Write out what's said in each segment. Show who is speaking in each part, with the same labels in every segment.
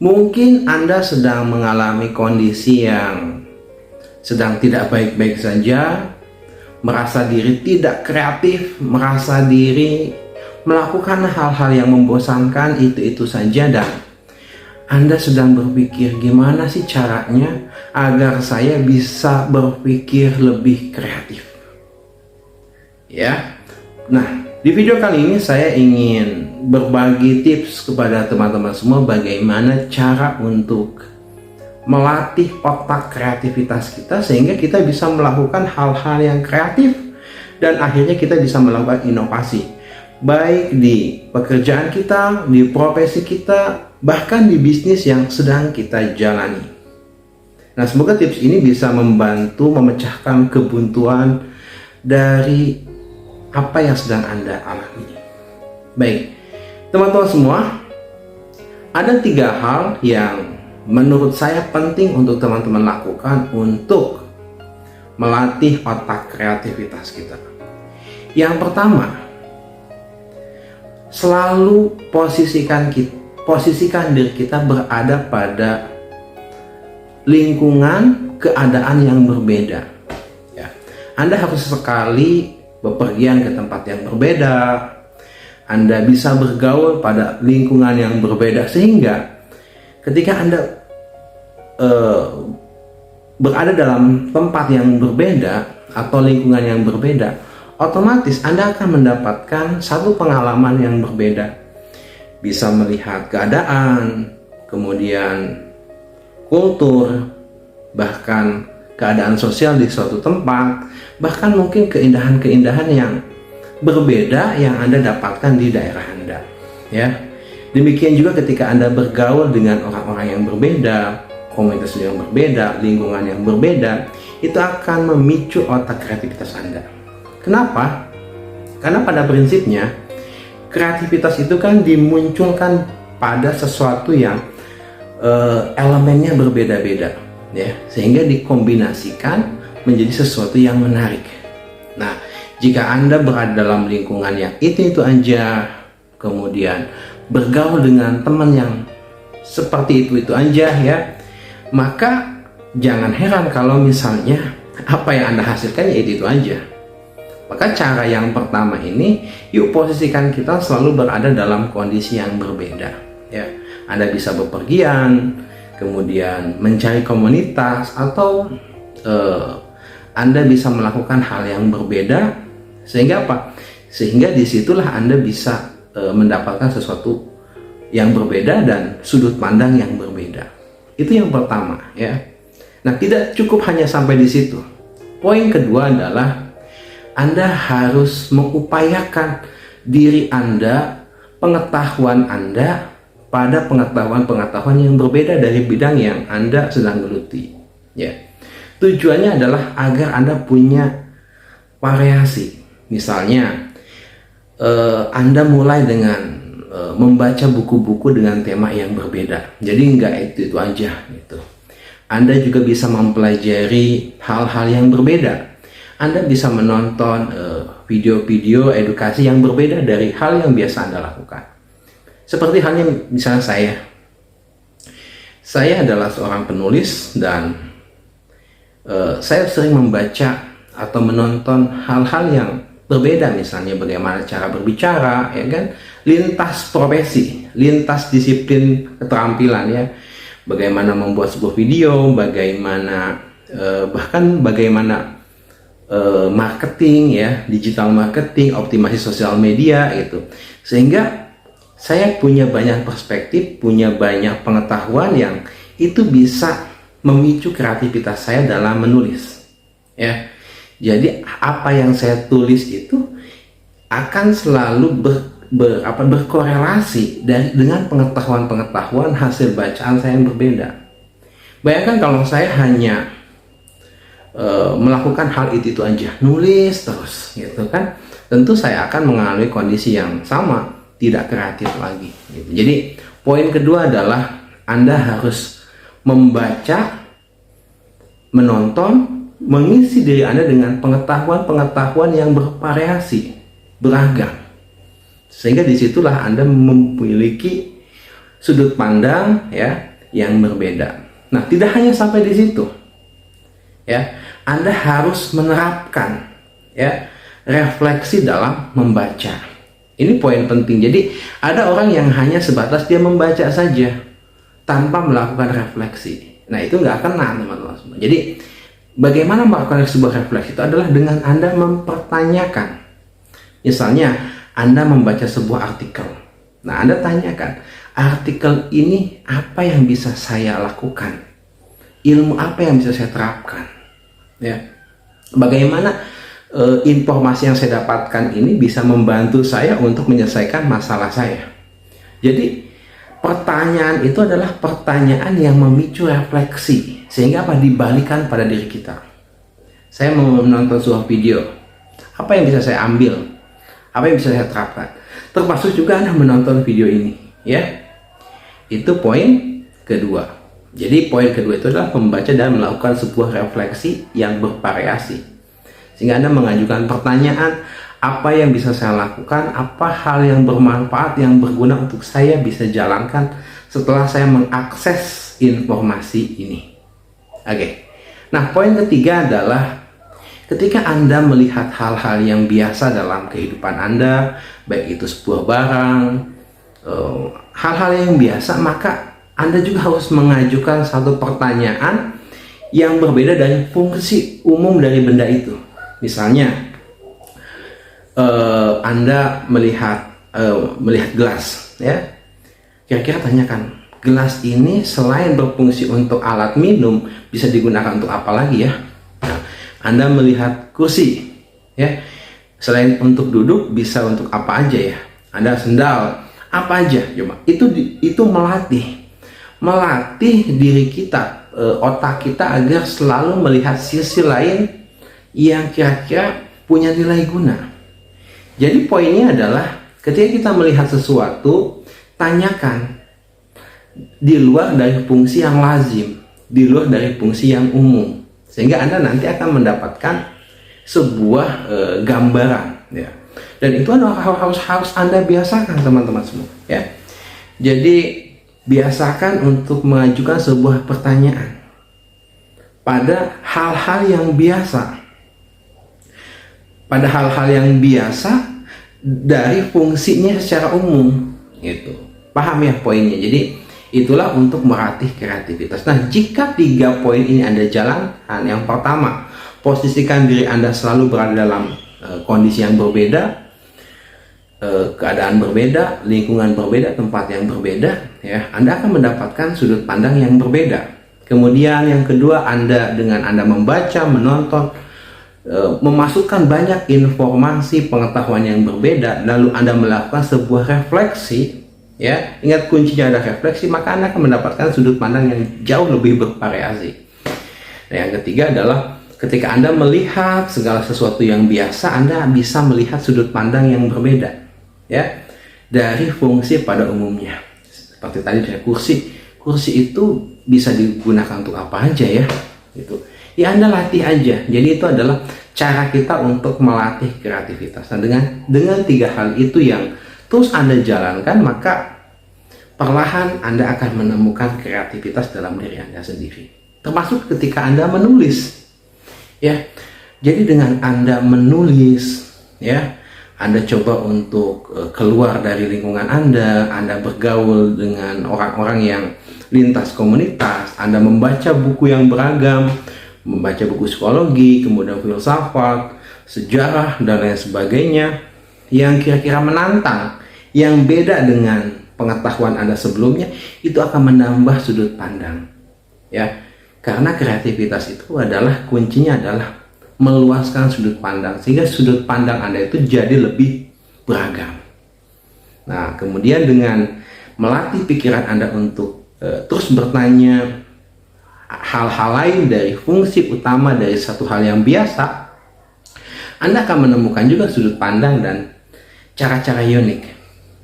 Speaker 1: Mungkin Anda sedang mengalami kondisi yang sedang tidak baik-baik saja, merasa diri tidak kreatif, merasa diri melakukan hal-hal yang membosankan itu-itu saja, dan Anda sedang berpikir gimana sih caranya agar saya bisa berpikir lebih kreatif. Ya. Nah, di video kali ini saya ingin berbagi tips kepada teman-teman semua bagaimana cara untuk melatih otak kreativitas kita sehingga kita bisa melakukan hal-hal yang kreatif dan akhirnya kita bisa melakukan inovasi baik di pekerjaan kita, di profesi kita, bahkan di bisnis yang sedang kita jalani. Nah, semoga tips ini bisa membantu memecahkan kebuntuan dari apa yang sedang Anda alami. Baik, teman-teman semua, ada 3 hal yang menurut saya penting untuk teman-teman lakukan untuk melatih otak kreativitas kita. Yang pertama, selalu posisikan diri kita berada pada lingkungan keadaan yang berbeda. Ya, Anda harus sekali bepergian ke tempat yang berbeda. Anda bisa bergaul pada lingkungan yang berbeda sehingga ketika Anda berada dalam tempat yang berbeda atau lingkungan yang berbeda, otomatis Anda akan mendapatkan satu pengalaman yang berbeda. Bisa melihat keadaan, kemudian kultur, bahkan keadaan sosial di suatu tempat, bahkan mungkin keindahan-keindahan yang berbeda yang Anda dapatkan di daerah Anda. Ya. Demikian juga ketika Anda bergaul dengan orang-orang yang berbeda, komunitas yang berbeda, lingkungan yang berbeda, itu akan memicu otak kreativitas Anda. Kenapa? Karena pada prinsipnya kreativitas itu kan dimunculkan pada sesuatu yang elemennya berbeda-beda, ya, sehingga dikombinasikan menjadi sesuatu yang menarik. Nah, jika Anda berada dalam lingkungan yang itu aja, kemudian bergaul dengan teman yang seperti itu aja, ya, maka jangan heran kalau misalnya apa yang Anda hasilkan ya itu aja. Maka cara yang pertama ini, yuk posisikan kita selalu berada dalam kondisi yang berbeda. Ya, Anda bisa bepergian, kemudian mencari komunitas, atau Anda bisa melakukan hal yang berbeda, sehingga apa? Sehingga disitulah Anda bisa mendapatkan sesuatu yang berbeda dan sudut pandang yang berbeda. Itu yang pertama, ya. Nah, tidak cukup hanya sampai di situ. Poin kedua adalah Anda harus mengupayakan diri Anda, pengetahuan Anda pada pengetahuan-pengetahuan yang berbeda dari bidang yang Anda sedang geluti. Ya. Tujuannya adalah agar Anda punya variasi. Misalnya, Anda mulai dengan membaca buku-buku dengan tema yang berbeda. Jadi nggak itu aja gitu. Anda juga bisa mempelajari hal-hal yang berbeda. Anda bisa menonton video-video edukasi yang berbeda dari hal yang biasa Anda lakukan. Seperti halnya misalnya saya adalah seorang penulis dan saya sering membaca atau menonton hal-hal yang berbeda, misalnya bagaimana cara berbicara, ya kan, lintas profesi, lintas disiplin keterampilan, ya, bagaimana membuat sebuah video, bagaimana bahkan bagaimana marketing, ya, digital marketing, optimasi sosial media gitu. Sehingga saya punya banyak perspektif, punya banyak pengetahuan yang itu bisa memicu kreativitas saya dalam menulis. Ya. Jadi apa yang saya tulis itu akan selalu berkorelasi dengan pengetahuan-pengetahuan hasil bacaan saya yang berbeda. Bayangkan kalau saya hanya melakukan hal itu aja, nulis terus gitu kan, tentu saya akan mengalami kondisi yang sama, tidak kreatif lagi gitu. Jadi poin kedua adalah Anda harus membaca, menonton, mengisi diri Anda dengan pengetahuan-pengetahuan yang bervariasi, beragam, sehingga disitulah Anda memiliki sudut pandang, ya, yang berbeda. Nah, tidak hanya sampai di situ. Ya, Anda harus menerapkan ya refleksi dalam membaca. Ini poin penting. Jadi, ada orang yang hanya sebatas dia membaca saja tanpa melakukan refleksi. Nah, itu nggak kena, teman-teman semua. Jadi, bagaimana melakukan sebuah refleksi itu adalah dengan Anda mempertanyakan. Misalnya, Anda membaca sebuah artikel. Nah, Anda tanyakan, artikel ini apa yang bisa saya lakukan? Ilmu apa yang bisa saya terapkan? Ya. Bagaimana informasi yang saya dapatkan ini bisa membantu saya untuk menyelesaikan masalah saya? Jadi, pertanyaan itu adalah pertanyaan yang memicu refleksi, sehingga apa dibalikan pada diri kita. Saya mau menonton sebuah video, apa yang bisa saya ambil, apa yang bisa saya terapkan, termasuk juga Anda menonton video ini, ya. Itu poin kedua. Jadi poin kedua itu adalah membaca dan melakukan sebuah refleksi yang bervariasi, sehingga Anda mengajukan pertanyaan, apa yang bisa saya lakukan, apa hal yang bermanfaat, yang berguna untuk saya bisa jalankan setelah saya mengakses informasi ini. Oke. Nah, poin ketiga adalah ketika Anda melihat hal-hal yang biasa dalam kehidupan Anda, baik itu sebuah barang, hal-hal yang biasa, maka Anda juga harus mengajukan satu pertanyaan yang berbeda dari fungsi umum dari benda itu. Misalnya, Anda melihat gelas, ya. Kira-kira tanyakan, gelas ini selain berfungsi untuk alat minum, bisa digunakan untuk apa lagi ya? Nah, Anda melihat kursi, ya. Selain untuk duduk, bisa untuk apa aja ya? Anda sendal, apa aja? Coba. Itu melatih diri kita, otak kita agar selalu melihat sisi lain yang kira-kira punya nilai guna. Jadi poinnya adalah ketika kita melihat sesuatu, tanyakan di luar dari fungsi yang lazim, di luar dari fungsi yang umum, sehingga Anda nanti akan mendapatkan sebuah gambaran, ya. Dan itu harus Anda biasakan, teman-teman semua, ya. Jadi biasakan untuk mengajukan sebuah pertanyaan pada hal-hal yang biasa. Pada hal-hal yang biasa dari fungsinya secara umum, gitu. Paham ya poinnya? Jadi itulah untuk melatih kreativitas. Nah, jika 3 poin ini Anda jalankan, yang pertama, posisikan diri Anda selalu berada dalam kondisi yang berbeda, keadaan berbeda, lingkungan berbeda, tempat yang berbeda, ya. Anda akan mendapatkan sudut pandang yang berbeda. Kemudian yang kedua, dengan Anda membaca, menonton, memasukkan banyak informasi pengetahuan yang berbeda, lalu Anda melakukan sebuah refleksi, ya. Ingat kuncinya ada refleksi, maka Anda akan mendapatkan sudut pandang yang jauh lebih bervariasi. Nah, yang ketiga adalah ketika Anda melihat segala sesuatu yang biasa, Anda bisa melihat sudut pandang yang berbeda, ya, dari fungsi pada umumnya. Seperti tadi dari kursi itu bisa digunakan untuk apa aja ya, gitu. Ya, Anda latih aja. Jadi itu adalah cara kita untuk melatih kreativitas. Nah, dengan 3 hal itu yang terus Anda jalankan, maka perlahan Anda akan menemukan kreativitas dalam diri Anda sendiri. Termasuk ketika Anda menulis, ya. Jadi dengan Anda menulis, ya, Anda coba untuk keluar dari lingkungan Anda bergaul dengan orang-orang yang lintas komunitas, Anda membaca buku yang beragam, membaca buku psikologi, kemudian filsafat, sejarah, dan lain sebagainya yang kira-kira menantang, yang beda dengan pengetahuan Anda sebelumnya, itu akan menambah sudut pandang, ya. Karena kreativitas itu adalah kuncinya adalah meluaskan sudut pandang, sehingga sudut pandang Anda itu jadi lebih beragam. Nah, kemudian dengan melatih pikiran Anda untuk terus bertanya hal-hal lain dari fungsi utama dari satu hal yang biasa, Anda akan menemukan juga sudut pandang dan cara-cara unik,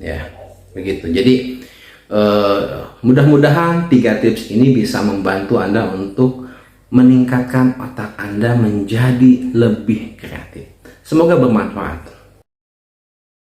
Speaker 1: ya, begitu. Jadi mudah-mudahan 3 tips ini bisa membantu Anda untuk meningkatkan otak Anda menjadi lebih kreatif. Semoga bermanfaat.